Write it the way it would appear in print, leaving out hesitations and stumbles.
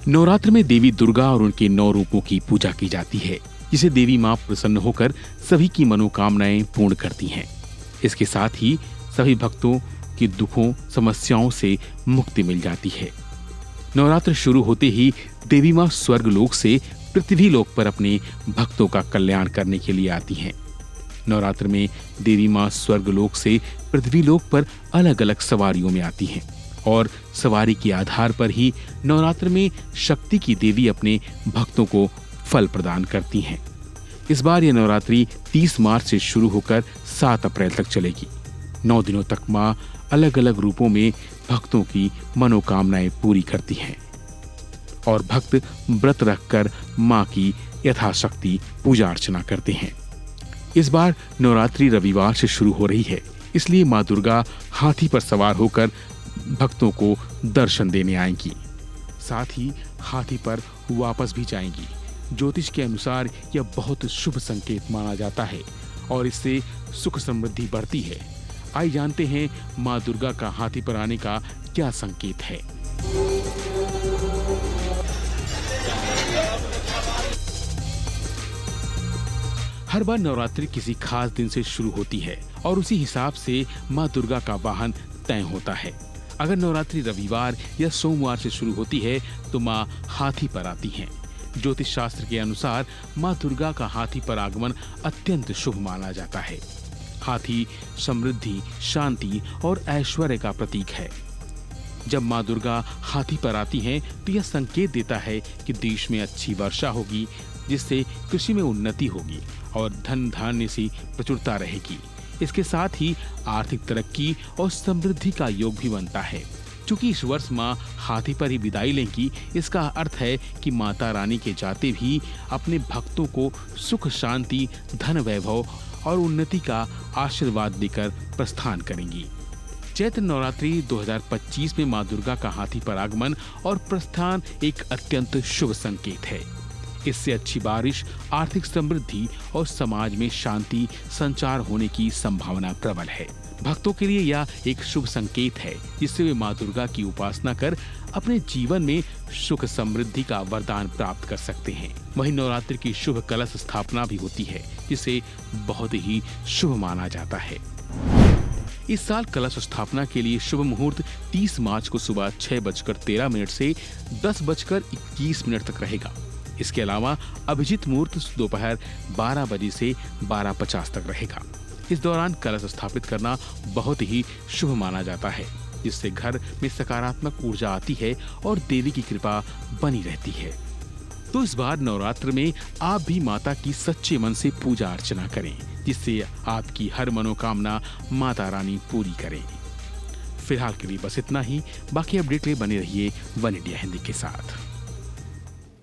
नवरात्र में देवी दुर्गा और उनके 9 रूपों की पूजा की जाती है, जिसे देवी मां प्रसन्न होकर सभी की मनोकामनाएं पूर्ण करती हैं। इसके साथ ही सभी भक्तों की दुखों समस्याओं से मुक्ति मिल जाती है। नवरात्र शुरू होते ही देवी मां स्वर्ग लोक से पृथ्वी लोक पर अपने भक्तों का कल्याण करने के लिए आती हैं। नवरात्र में देवी मां स्वर्ग लोक से पृथ्वी लोक पर अलग अलग सवारियों में आती हैं और सवारी के आधार पर ही नवरात्र में शक्ति की देवी अपने भक्तों को फल प्रदान करती हैं। इस बार यह नवरात्रि 30 मार्च से शुरू होकर 7 अप्रैल तक चलेगी। 9 दिनों तक मां अलग अलग रूपों में भक्तों की मनोकामनाएं पूरी करती हैं और भक्त व्रत रखकर मां की यथाशक्ति पूजा अर्चना करते हैं। इस बार नवरात्रि रविवार से शुरू हो रही है, इसलिए मां दुर्गा हाथी पर सवार होकर भक्तों को दर्शन देने आएंगी। साथ ही हाथी पर वापस भी जाएंगी। ज्योतिष के अनुसार यह बहुत शुभ संकेत माना जाता है और इससे सुख समृद्धि बढ़ती है। आइए जानते हैं मां दुर्गा का हाथी पर आने का क्या संकेत है। हर बार नवरात्रि किसी खास दिन से शुरू होती है और उसी हिसाब से मां दुर्गा का वाहन तय होता है। अगर नवरात्रि रविवार या सोमवार से शुरू होती है तो मां हाथी पर आती हैं। ज्योतिष शास्त्र के अनुसार मां दुर्गा का हाथी पर आगमन अत्यंत शुभ माना जाता है। हाथी समृद्धि, शांति और ऐश्वर्य का प्रतीक है। जब मां दुर्गा हाथी पर आती हैं तो यह संकेत देता है कि देश में अच्छी वर्षा होगी, जिससे कृषि में उन्नति होगी और धन धान्य से प्रचुरता रहेगी। इसके साथ ही आर्थिक तरक्की और समृद्धि का योग भी बनता है। चूंकि इस वर्ष मां हाथी पर ही विदाई लेंगी, इसका अर्थ है कि माता रानी के जाते भी अपने भक्तों को सुख शांति, धन वैभव और उन्नति का आशीर्वाद देकर प्रस्थान करेंगी। चैत्र नवरात्रि 2025 में मां दुर्गा का हाथी पर आगमन और प्रस्थान एक अत्यंत शुभ संकेत है। इससे अच्छी बारिश, आर्थिक समृद्धि और समाज में शांति संचार होने की संभावना प्रबल है। भक्तों के लिए यह एक शुभ संकेत है, जिससे वे मां दुर्गा की उपासना कर अपने जीवन में सुख समृद्धि का वरदान प्राप्त कर सकते हैं। वहीं नवरात्रि की शुभ कलश स्थापना भी होती है, जिसे बहुत ही शुभ माना जाता है। इस साल कलश स्थापना के लिए शुभ मुहूर्त 30 मार्च को सुबह 6:13 से 10:21 तक रहेगा। इसके अलावा अभिजीत मुहूर्त दोपहर 12 बजे से 12:50 तक रहेगा। इस दौरान कलश स्थापित करना बहुत ही शुभ माना जाता है, जिससे घर में सकारात्मक ऊर्जा आती है और देवी की कृपा बनी रहती है। तो इस बार नवरात्र में आप भी माता की सच्चे मन से पूजा अर्चना करें, जिससे आपकी हर मनोकामना माता रानी पूरी करें। फिलहाल के लिए बस इतना ही। बाकी अपडेट के लिए बने रहिए वन इंडिया हिंदी के साथ।